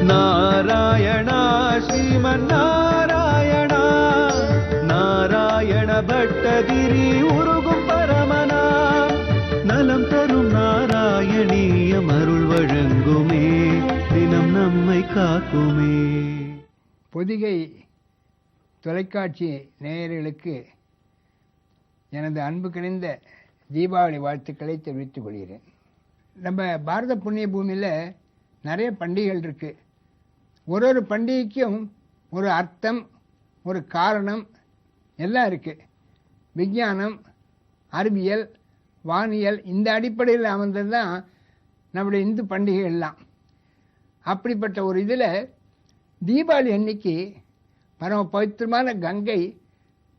நாராயணா ஸ்ரீமன்னாராயணா நாராயண பட்டதிரி உருகும் பரமனா நலம் தரும் நாராயணீயம் அருள் வழங்குமே தினம் நம்மை காக்குமே. பொதிகை தொலைக்காட்சி நேயர்களுக்கு எனது அன்பு கிடைந்த தீபாவளி வாழ்த்துக்களை தெரிவித்துக் கொள்கிறேன். நம்ம பாரத புண்ணிய பூமியில் நிறைய பண்டிகைகள் இருக்கு. ஒரு பண்டிகைக்கும் ஒரு அர்த்தம், ஒரு காரணம் எல்லாம் இருக்கு. விஞ்ஞானம், அறிவியல், வானியல் இந்த அடிப்படையில் அமர்ந்தது தான் நம்முடைய இந்து பண்டிகைகள் எல்லாம். அப்படிப்பட்ட ஒரு இதில் தீபாவளி அன்னைக்கு பரம பவித்திரமான கங்கை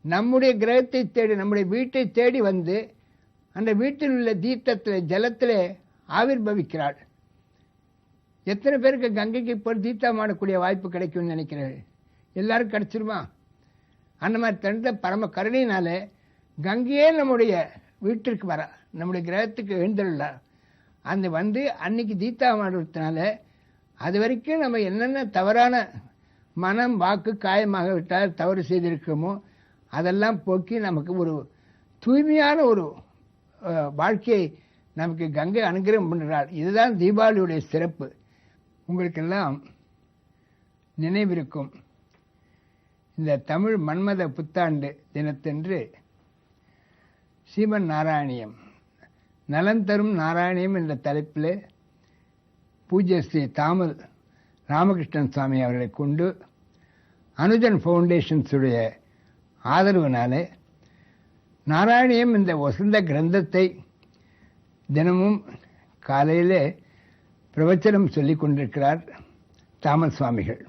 நம்முடைய கிரகத்தை தேடி, நம்முடைய வீட்டை தேடி வந்து அந்த வீட்டில் உள்ள தீர்த்தத்தில் ஜலத்தில் ஆவிர்பவிக்கிறாள். எத்தனை பேருக்கு கங்கைக்கு இப்போ தீர்த்தம் ஆடக்கூடிய வாய்ப்பு கிடைக்கும்னு நினைக்கிறேன்? எல்லாருக்கும் கிடைச்சிருமா? அந்த மாதிரி தந்த பரம கருணையினால கங்கையே நம்முடைய வீட்டிற்கு வர, நம்முடைய கிரகத்துக்கு எழுந்துள்ளார். அந்த வந்து அன்னைக்கு தீர்த்தம் ஆடுறதுனால அது வரைக்கும் நம்ம என்னென்ன தவறான மனம், வாக்கு, காயமாக விட்டால் தவறு செய்திருக்கோமோ அதெல்லாம் போக்கி நமக்கு ஒரு தூய்மையான ஒரு வாழ்க்கையை நமக்கு கங்கை அனுகிரகம் பண்ணுறாள். இதுதான் தீபாவளியுடைய சிறப்பு. உங்களுக்கெல்லாம் நினைவிருக்கும், இந்த தமிழ் மன்மத புத்தாண்டு தினத்தன்று ஸ்ரீமன் நாராயணியம், நலன் தரும் நாராயணியம் என்ற தலைப்பில் பூஜ்ய ஸ்ரீ தாமல் ராமகிருஷ்ணன் சுவாமி அவர்களை கொண்டு அனுஜன் ஃபவுண்டேஷன்ஸுடைய ஆதரவினாலே நாராயணியம் இந்த வசந்த கிரந்தத்தை தினமும் காலையிலே பிரவச்சனம் சொல்லிக் கொண்டிருக்கிறார் தாமல் சுவாமிகள்.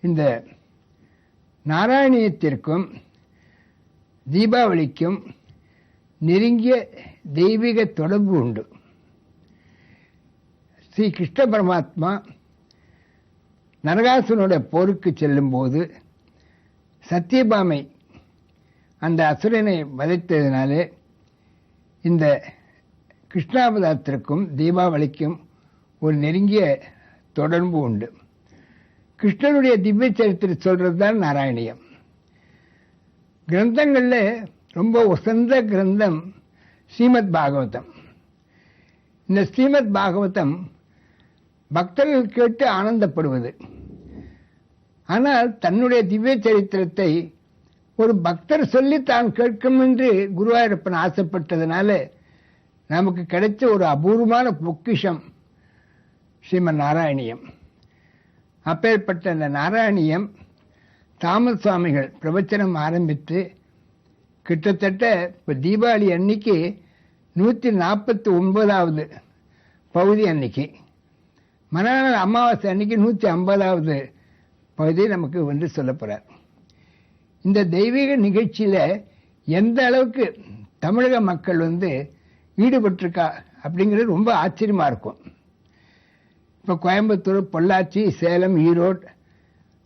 இந்த நாராயணியத்திற்கும் தீபாவளிக்கும் நெருங்கிய தெய்வீக தொடர்பு உண்டு. ஸ்ரீ கிருஷ்ண பரமாத்மா நரகாசுரனோட போருக்கு செல்லும் போது சத்தியபாமை அந்த அசுரனை வதைத்ததினாலே இந்த கிருஷ்ணாவதாரத்திற்கும் தீபாவளிக்கும் ஒரு நெருங்கிய தொடர்பு உண்டு. கிருஷ்ணனுடைய திவ்ய சரித்திரம் சொல்றது தான் நாராயணியம். கிரந்தங்களில் ரொம்ப உசந்த கிரந்தம் ஸ்ரீமத் பாகவதம். இந்த ஸ்ரீமத் பாகவதம் பக்தர்கள் கேட்டு ஆனந்தப்படுவது. ஆனால் தன்னுடைய திவ்ய சரித்திரத்தை ஒரு பக்தர் சொல்லி தான் கேட்கும் என்று குருவாயூரப்பன் ஆசைப்பட்டதுனால நமக்கு கிடைச்ச ஒரு அபூர்வமான பொக்கிஷம் ஸ்ரீமன் நாராயணியம். அப்பேற்பட்ட அந்த நாராயணியம் தாமல் சுவாமிகள் பிரவச்சனம் ஆரம்பித்து கிட்டத்தட்ட இப்போ தீபாவளி அன்னைக்கு 149வது பகுதி, அன்னைக்கு மறுநாள் அமாவாசை அன்னைக்கு 150வது பகுதி நமக்கு வந்து சொல்லப்படுறார். இந்த தெய்வீக நிகழ்ச்சியில் எந்த அளவுக்கு தமிழக மக்கள் வந்து ஈடுபட்டிருக்கா அப்படிங்கிறது ரொம்ப ஆச்சரியமாக இருக்கும். இப்போ கோயம்புத்தூர், பொள்ளாச்சி, சேலம், ஈரோடு,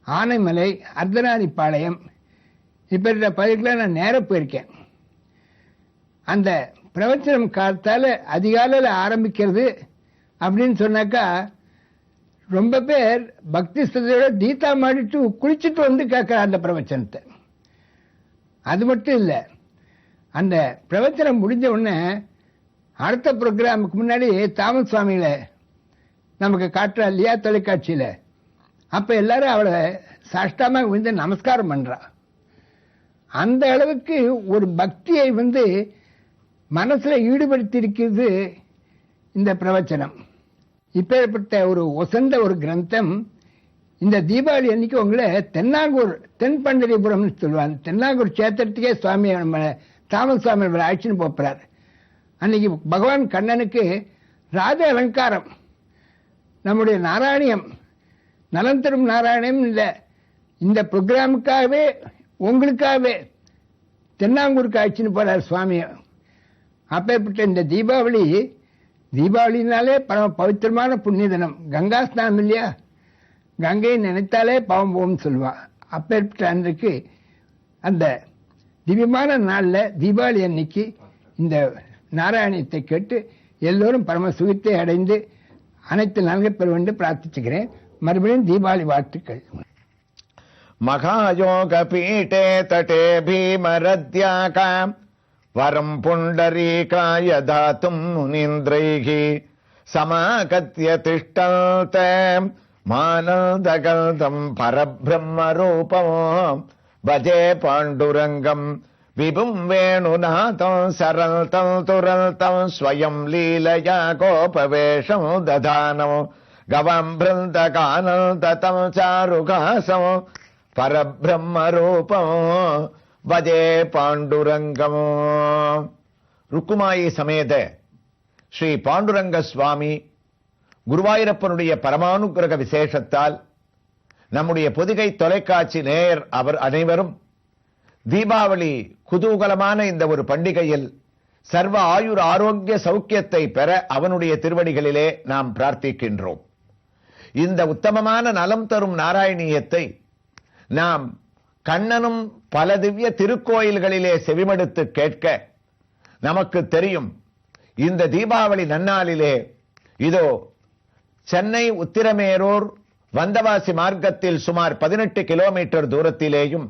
ஆனைமலை, அர்த்தநாரிப்பாளையம் இப்படிப்பட்ட பகுதிகளில் நான் நேராக போயிருக்கேன். அந்த பிரவச்சனம் காலத்தால் அதிகாலையில் ஆரம்பிக்கிறது அப்படின்னு சொன்னாக்கா ரொம்ப பேர் பக்தி ஸ்ரத்தையோட தீதா மாடிட்டு குளிச்சுட்டு வந்து கேட்குற அந்த பிரவச்சனத்தை. அது மட்டும் இல்லை, அந்த பிரவச்சனம் முடிஞ்ச உடனே அடுத்த ப்ரோக்ராமுக்கு முன்னாடி தாமல் சுவாமிகளை நமக்கு காட்டுறா இல்லையா தொலைக்காட்சியில், அப்போ எல்லாரும் அவளை சாஷ்டாமாக வந்து நமஸ்காரம் பண்ணுறா. அந்த அளவுக்கு ஒரு பக்தியை வந்து மனசில் ஈடுபடுத்தி இருக்கிறது இந்த பிரவச்சனம். இப்பேற்பட்ட ஒரு ஒசந்த ஒரு கிரந்தம் இந்த தீபாவளி அன்னைக்கு உங்களை தென்னாங்கூர், தென் பண்டரிபுரம்னு சொல்லுவாங்க, தென்னாங்கூர் சேத்திரத்துக்கே சுவாமி நம்ம தாமல் சுவாமி அழைச்சின்னு போகிறார். அன்னைக்கு பகவான் கண்ணனுக்கு ராஜ அலங்காரம். நம்முடைய நாராயணியம், நலன் தரும் நாராயணியம் இந்த ப்ரோக்ராமுக்காகவே உங்களுக்காகவே தென்னாங்கூருக்கு அழைச்சின்னு போகிறார் சுவாமி. அப்பேற்பட்ட இந்த தீபாவளினாலே பரம பவித்திரமான புண்ணிய தினம். கங்கா ஸ்நானம் இல்லையா, கங்கையை நினைத்தாலே பாவம் போகும்னு சொல்லுவா. அப்பேற்பட்ட அன்றைக்கு அந்த திவ்யமான நாளில் தீபாவளி அன்னைக்கு இந்த நாராயணியத்தை கேட்டு எல்லோரும் பரம சுகத்தை அடைந்து அனைத்து நன்மை பெற வேண்டும் பிரார்த்திச்சுக்கிறேன். மறுபடியும் தீபாவளி வாழ்த்துக்கள். மகாயோக பீட்டே தட்டே பீமரத்யாகாம் வரம் புண்டரீகாய தாத்தும் முனீந்திரைகி சமாகத்ய திஷ்டல்தம் மானந்தகல்தம் பரபிரம்ம ரூபம் பஜே பாண்டுரங்கம் விபும் வேணுநாதம் சரல்தம் துரல்தம் ஸ்வயம் லீலயா கோபவேஷம் ததானம் கவம் பிருந்தகானந்ததம் சாருகாசம் பரபிரம்ம ரூபம் பஜே பாண்டுரங்கம். ருக்குமாயி சமேத ஸ்ரீ பாண்டுரங்க சுவாமி குருவாயூரப்பனுடைய பரமானுக்கிரக விசேஷத்தால் நம்முடைய பொதிகை தொலைக்காட்சி நேயர் அனைவரும் தீபாவளி குதூகலமான இந்த ஒரு பண்டிகையில் சர்வ ஆயுர் ஆரோக்கிய சௌக்கியத்தை பெற அவனுடைய திருவடிகளிலே நாம் பிரார்த்திக்கின்றோம். இந்த உத்தமமான நலம் தரும் நாராயணியத்தை நாம் கண்ணனும் பல திவ்ய திருக்கோயில்களிலே செவிமடுத்து கேட்க நமக்கு தெரியும். இந்த தீபாவளி நன்னாளிலே இதோ சென்னை உத்திரமேரூர் வந்தவாசி மார்க்கத்தில் சுமார் 18 கிலோமீட்டர் தூரத்திலேயும்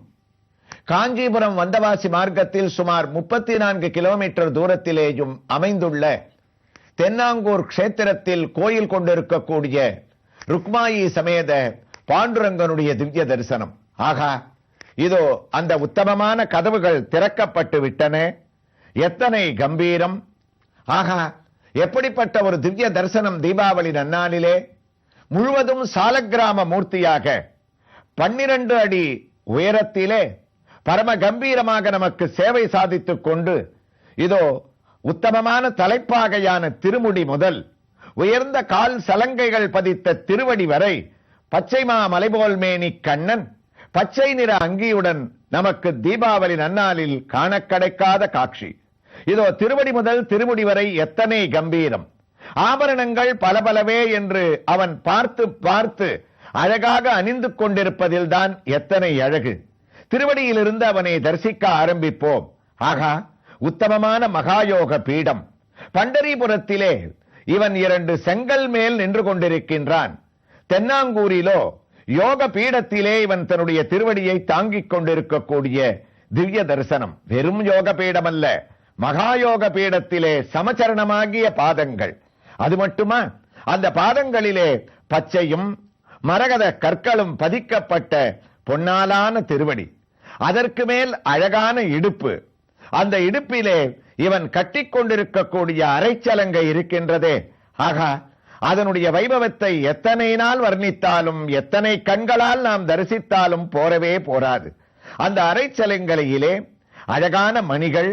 காஞ்சிபுரம் வந்தவாசி மார்க்கத்தில் சுமார் 34 கிலோமீட்டர் தூரத்திலேயும் அமைந்துள்ள தென்னாங்கூர் க்ஷேத்திரத்தில் கோயில் கொண்டிருக்கக்கூடிய ருக்மாயி சமேத பாண்டுரங்கனுடைய திவ்ய தரிசனம். ஆகா, இதோ அந்த உத்தமமான கதவுகள் திறக்கப்பட்டு விட்டன. எத்தனை கம்பீரம்! ஆகா, எப்படிப்பட்ட ஒரு திவ்ய தரிசனம் தீபாவளி நன்னாளிலே! முழுவதும் சாலக்கிராம மூர்த்தியாக 12 அடி உயரத்திலே பரம கம்பீரமாக நமக்கு சேவை சாதித்துக் கொண்டு இதோ உத்தமமான தலைப்பாகையான திருமுடி முதல் உயர்ந்த கால் சலங்கைகள் பதித்த திருவடி வரை பச்சைமா மலைபோல் மேனி கண்ணன் பச்சை நிற அங்கியுடன் நமக்கு தீபாவளி நன்னாளில் காண கிடைக்காத காட்சி. இதோ திருவடி முதல் திருமுடி வரை எத்தனை கம்பீரம்! ஆபரணங்கள் பலபலவே என்று அவன் பார்த்து பார்த்து அழகாக அணிந்து கொண்டிருப்பதில் தான் எத்தனை அழகு! திருவடியிலிருந்து அவனை தரிசிக்க ஆரம்பிப்போம். ஆகா, உத்தமமான மகாயோக பீடம். பண்டரிபுரத்திலே இவன் 2 செங்கல் மேல் நின்று கொண்டிருக்கின்றான். தென்னாங்கூரிலோ யோக பீடத்திலே இவன் தன்னுடைய திருவடியை தாங்கிக் கொண்டிருக்கக்கூடிய திவ்ய தரிசனம். வெறும் யோக பீடம் அல்ல, மகாயோக பீடத்திலே சமச்சரணமாகிய பாதங்கள். அது மட்டுமா, அந்த பாதங்களிலே பச்சையும் மரகத கற்களும் பதிக்கப்பட்ட பொன்னாலான திருவடி. அதற்கு மேல் அழகான இடுப்பு. அந்த இடுப்பிலே இவன் கட்டிக்கொண்டிருக்கக்கூடிய அரைச்சலங்கை இருக்கின்றதே, ஆகா, அதனுடைய வைபவத்தை எத்தனை நாள் வர்ணித்தாலும் எத்தனை கண்களால் நாம் தரிசித்தாலும் போரவே போராது. அந்த அரைச்சலங்கையிலே அழகான மணிகள்,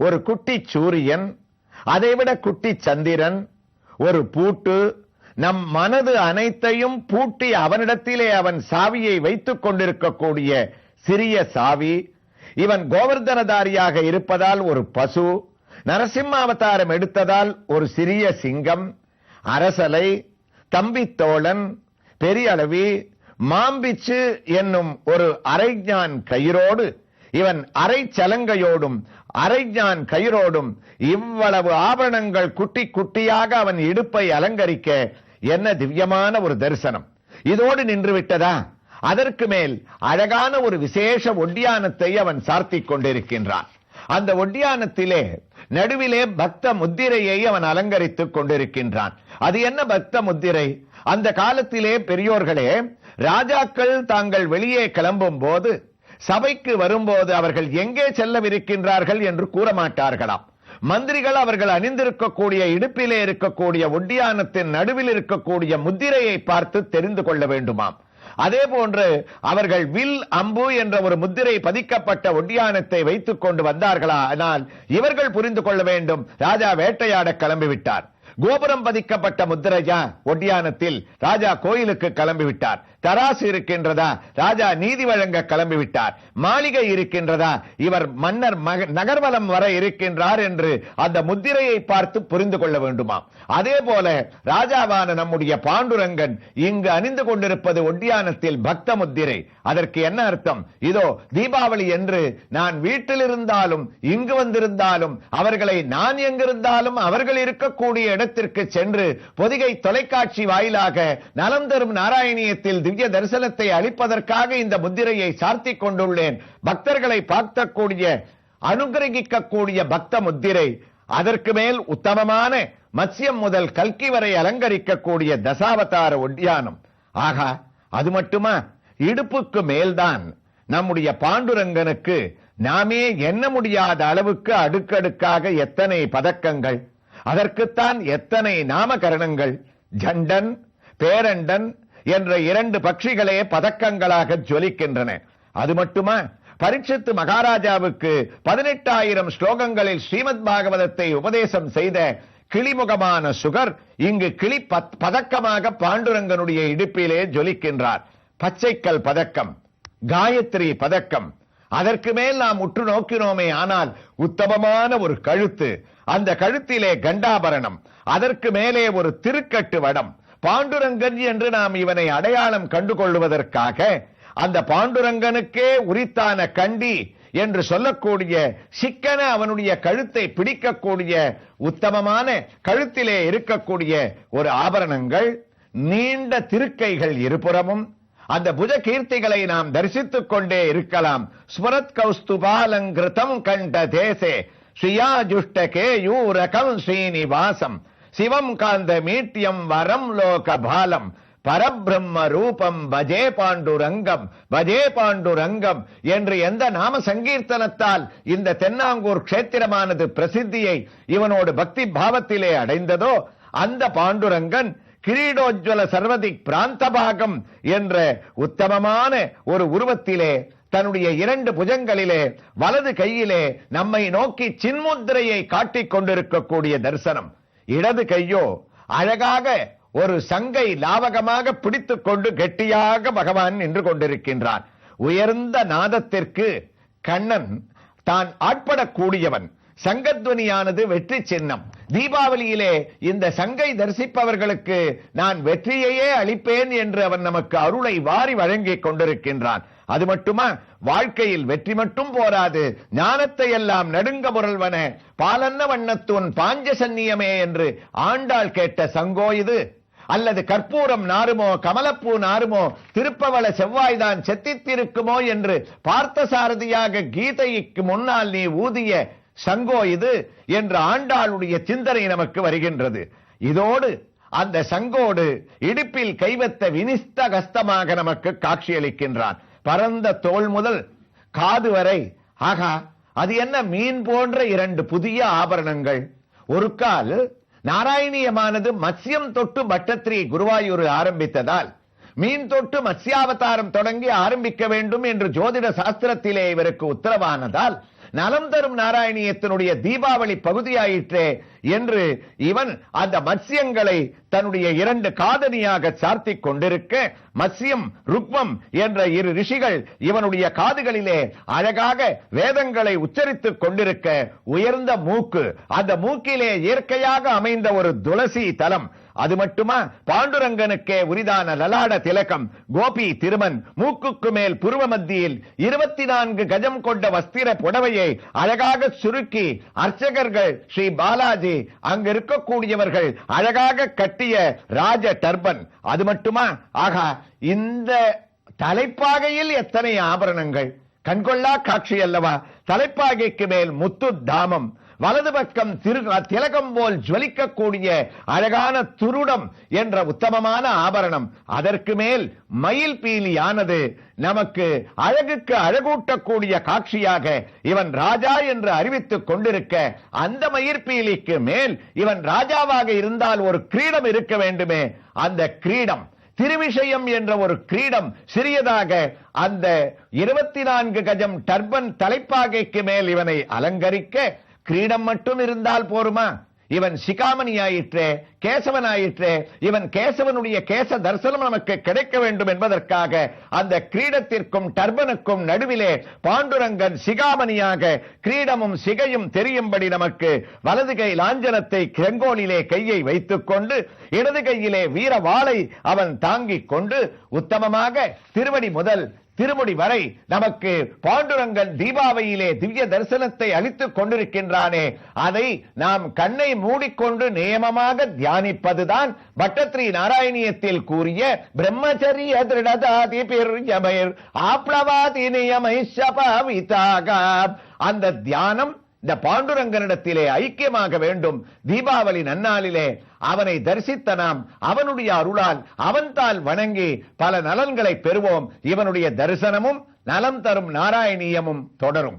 ஒரு குட்டி சூரியன், அதைவிட குட்டி சந்திரன், ஒரு பூட்டு, நம் மனது அனைத்தையும் பூட்டி அவனிடத்திலே அவன் சாவியை வைத்துக் கொண்டிருக்கக்கூடிய சிறிய சாவி. இவன் கோவர்தனதாரியாக இருப்பதால் ஒரு பசு, நரசிம்ம அவதாரம் எடுத்ததால் ஒரு சிறிய சிங்கம், அரசலை, தம்பித்தோழன், பெரியளவி, மாம்பிச்சு என்னும் ஒரு அரைஞான் கயிறோடு இவன் அரை சலங்கையோடும் அரைஞான் கயிறோடும் இவ்வளவு ஆபரணங்கள் குட்டி குட்டியாக அவன் இடுப்பை அலங்கரிக்க என்ன திவ்யமான ஒரு தரிசனம்! இதோடு நின்று விட்டதா? அதற்கு மேல் அழகான ஒரு விசேஷ ஒட்டியானத்தை அவன் சார்த்திக் கொண்டிருக்கின்றான். அந்த ஒட்டியானத்திலே நடுவிலே பக்த முத்திரையை அவன் அலங்கரித்துக் கொண்டிருக்கின்றான். அது என்ன பக்த முத்திரை? அந்த காலத்திலே பெரியோர்களே, ராஜாக்கள் தாங்கள் வெளியே கிளம்பும் போது, சபைக்கு வரும்போது அவர்கள் எங்கே செல்லவிருக்கின்றார்கள் என்று கூற மாட்டார்களாம். மந்திரிகள் அவர்கள் அணிந்திருக்கக்கூடிய இடுப்பிலே இருக்கக்கூடிய ஒட்டியானத்தின் நடுவில் இருக்கக்கூடிய முத்திரையை பார்த்து தெரிந்து கொள்ள வேண்டுமாம். அதே போன்று அவர்கள் வில் அம்பு என்ற ஒரு முத்திரை பதிக்கப்பட்ட ஒட்டியானத்தை வைத்துக் கொண்டு வந்தார்களா? ஆனால் இவர்கள் புரிந்து கொள்ள வேண்டும், ராஜா வேட்டையாட கிளம்பிவிட்டார். கோபுரம் பதிக்கப்பட்ட முத்திரையா ஒட்டியானத்தில்? ராஜா கோயிலுக்கு கிளம்பிவிட்டார். தராசு இருக்கின்றதா? ராஜா நீதி வழங்க கிளம்பிவிட்டார். மாளிகை இருக்கின்றதா? இவர் மன்னர் நகர்வலம் வர இருக்கின்றார் என்று அந்த முத்திரையை பார்த்து புரிந்து கொள்ள வேண்டுமாம். அதே போல ராஜாவான நம்முடைய பாண்டுரங்கன் இங்கு அணிந்து கொண்டிருப்பது ஒட்டியானத்தில் பக்த முத்திரை. அதற்கு என்ன அர்த்தம்? இதோ தீபாவளி என்று நான் வீட்டில் இருந்தாலும் இங்கு வந்திருந்தாலும் அவர்களை நான் எங்கிருந்தாலும் அவர்கள் இருக்கக்கூடிய இடத்திற்கு சென்று பொதிகை தொலைக்காட்சி வாயிலாக நலம் தரும் நாராயணியத்தில் திவ்ய தரிசனத்தை அளிப்பதற்காக இந்த முத்திரையை சார்த்திக் கொண்டுள்ளேன். பக்தர்களை பார்க்கக்கூடிய அனுகிரகிக்கக்கூடிய பக்த முத்திரை. அதற்கு மேல் உத்தமமான மத்ஸ்யம் முதல் கல்கி வரை அலங்கரிக்கக்கூடிய தசாவதார ஒட்டியானம். ஆகா, அது மட்டுமா, இடுப்புக்கு மேல்தான் நம்முடைய பாண்டுரங்கனுக்கு நாமே எண்ண முடியாத அளவுக்கு அடுக்கடுக்காக எத்தனை பதக்கங்கள், அதற்குத்தான் எத்தனை நாமகரணங்கள். ஜண்டன், பேரண்டன் என்ற 2 பட்சிகளே பதக்கங்களாக ஜொலிக்கின்றன. அது மட்டுமா, பரீட்சித்து மகாராஜாவுக்கு 18,000 ஸ்லோகங்களில் ஸ்ரீமத் பாகவதத்தை உபதேசம் செய்த கிளிமுகமான சுகர் இங்கு கிளி பதக்கமாக பாண்டுரங்கனுடைய இடுப்பிலே ஜொலிக்கின்றார். பச்சைக்கல் பதக்கம், காயத்ரி பதக்கம். அதற்கு மேல் நாம் உற்று நோக்கினோமே ஆனால் உத்தமமான ஒரு கழுத்து, அந்த கழுத்திலே கண்டாபரணம், அதற்கு மேலே ஒரு திருக்கட்டு வடம். பாண்டுரங்கன் என்று நாம் இவனை அடையாளம் கண்டுகொள்வதற்காக அந்த பாண்டுரங்கனுக்கே உரித்தான கண்டி என்று சொல்லக்கூடிய சிக்கன அவனுடைய கழுத்தை பிடிக்கக்கூடிய உத்தமமான கழுத்திலே இருக்கக்கூடிய ஒரு ஆபரணங்கள், நீண்ட திருக்கைகள் இருபுறமும். அந்த புஜ கீர்த்திகளை நாம் தரிசித்துக் கொண்டே இருக்கலாம். ஸ்மரத் கௌஸ்துபாலங்கிருதம் கண்ட தேசே ஸ்ரீயாஜுஷ்டகே யூரகம் ஸ்ரீனிவாசம் சிவம் காந்த மீட்டியம் வரம் லோக பாலம் பரபிரம்ம ரூபம் பஜே பாண்டுரங்கம் பஜே பாண்டுரங்கம் என்று எந்த நாம சங்கீர்த்தனத்தால் இந்த தென்னாங்கூர் க்ஷேத்திரமானது பிரசித்தியை இவனோடு பக்தி பாவத்திலே அடைந்ததோ அந்த பாண்டுரங்கன் கிரீடோஜ்வல சர்வதிக் பிராந்தபாகம் என்ற உத்தமமான ஒரு உருவத்திலே தன்னுடைய 2 புஜங்களிலே வலது கையிலே நம்மை நோக்கி சின்முத்திரையை காட்டிக் கொண்டிருக்கக்கூடிய தரிசனம். இடது கையோ அழகாக ஒரு சங்கை லாவகமாக பிடித்துக் கொண்டு கெட்டியாக பகவான் நின்று கொண்டிருக்கின்றான். உயர்ந்த நாதத்திற்கு கண்ணன் தான் ஆட்படக்கூடியவன். சங்கத்வனியானது வெற்றி சின்னம். தீபாவளியிலே இந்த சங்கை தரிசிப்பவர்களுக்கு நான் வெற்றியையே அளிப்பேன் என்று அவன் நமக்கு அருளை வாரி வழங்கிக் கொண்டிருக்கின்றான். அது மட்டுமா, வாழ்க்கையில் வெற்றி மட்டும் போராது, ஞானத்தை எல்லாம் நடுங்க முரல்வன பாலன்ன வண்ணத்துவன் பாஞ்சசன்னியமே என்று ஆண்டாள் கேட்ட சங்கோ இது, அல்லது கற்பூரம் நாருமோ கமலப்பூ நாருமோ திருப்பவள செவ்வாய்தான் செத்தித்திருக்குமோ என்று பார்த்த சாரதியாக கீதைக்கு முன்னால் நீ ஊதிய சங்கோ இது என்ற ஆண்டாளுடைய சிந்தனை நமக்கு வருகின்றது. இதோடு அந்த சங்கோடு இடுப்பில் கைவத்த வினிஸ்த கஸ்தமாக நமக்கு காட்சியளிக்கின்றான். பரந்த தோள் முதல் காது வரை. ஆகா, அது என்ன மீன் போன்ற 2 புதிய ஆபரணங்கள். ஒரு கால் நாராயணியமானது மத்ஸ்யம் தொட்டு பட்டத்ரி குருவாயூர் ஆரம்பித்ததால் மீன் தொட்டு மத்ஸ்யாவதாரம் தொடங்கி ஆரம்பிக்க வேண்டும் என்று ஜோதிட சாஸ்திரத்திலே இவருக்கு உத்தரவானதால் நலம் தரும் நாராயணியத்தினுடைய தீபாவளி பகுதியாயிற்றே என்று இவன் அந்த மத்ஸ்யங்களை தன்னுடைய 2 காதணியாக சார்த்திக் கொண்டிருக்க, மத்ஸ்யம் ருக்மம் என்ற 2 ரிஷிகள் இவனுடைய காதுகளிலே அழகாக வேதங்களை உச்சரித்துக் கொண்டிருக்க, உயர்ந்த மூக்கு, அந்த மூக்கிலே இயற்கையாக அமைந்த ஒரு துளசி தலம். அது மட்டுமா, பாண்டுரங்கனுக்கே உரிதான லலாட திலகம், கோபி திருமன், மூக்குக்கு மேல் புருவ மத்தியில் 24 கஜம் கொண்ட வஸ்திர புடவையை அழகாக சுருக்கி அர்ச்சகர்கள் ஸ்ரீ பாலாஜி அங்கு இருக்கக்கூடியவர்கள் அழகாக கட்டிய ராஜ டர்பன். அது மட்டுமா, ஆகா, இந்த தலைப்பாகையில் எத்தனை ஆபரணங்கள், கண்கொள்ளா காட்சி அல்லவா. தலைப்பாகைக்கு மேல் முத்து தாமம், வலது பக்கம் திலகம் போல் ஜொலிக்கக்கூடிய அழகான துருடம் என்ற உத்தமமான ஆபரணம். அதற்கு மேல் மயில் பீலியானது நமக்கு அழகுக்கு அழகூட்டக்கூடிய காட்சியாக இவன் ராஜா என்று அறிவித்துக் கொண்டிருக்க, அந்த மயிர்பீலிக்கு மேல் இவன் ராஜாவாக இருந்தால் ஒரு கிரீடம் இருக்க வேண்டுமே. அந்த கிரீடம் திருவிஷயம் என்ற ஒரு கிரீடம் சிறியதாக அந்த 24 கஜம் டர்பன் தலைப்பாகைக்கு மேல் இவனை அலங்கரிக்க, கிரீடம் மட்டும் இருந்தால் போருமா? இவன் சிகாமணியாயிற்றே, கேசவனாயிற்றே, இவன் கேசவனுடைய கேச தரிசனம் நமக்கு கிடைக்க வேண்டும் என்பதற்காக அந்த கிரீடத்திற்கும் டர்பனுக்கும் நடுவிலே பாண்டுரங்கன் சிகாமணியாக கிரீடமும் சிகையும் தெரியும்படி நமக்கு வலது கை லாஞ்சனத்தை செங்கோலிலே கையை வைத்துக் கொண்டு இடது கையிலே வீர வாளை அவன் தாங்கிக் கொண்டு உத்தமமாக திருவடி முதல் திருமுடி வரை நமக்கு பாண்டுரங்கன் தீபாவளியிலே திவ்ய தரிசனத்தை அளித்துக் கொண்டிருக்கின்றானே, அதை நாம் கண்ணை மூடிக்கொண்டு நியமமாக தியானிப்பதுதான் பட்டத்ரி நாராயணியத்தில் கூறிய பிரம்மச்சரிய திருடதாதி பிர்யமைர் ஆப்ளவாதி நியமை சபாவிதாக. அந்த தியானம் இந்த பாண்டுரங்கனிடத்திலே ஐக்கியமாக வேண்டும். தீபாவளி நன்னாளிலே அவனை தரிசித்த நாம் அவனுடைய அருளால் அவன்தால் வணங்கி பல நலன்களை பெறுவோம். இவனுடைய தரிசனமும் நலம் தரும் நாராயணியமும் தொடரும்.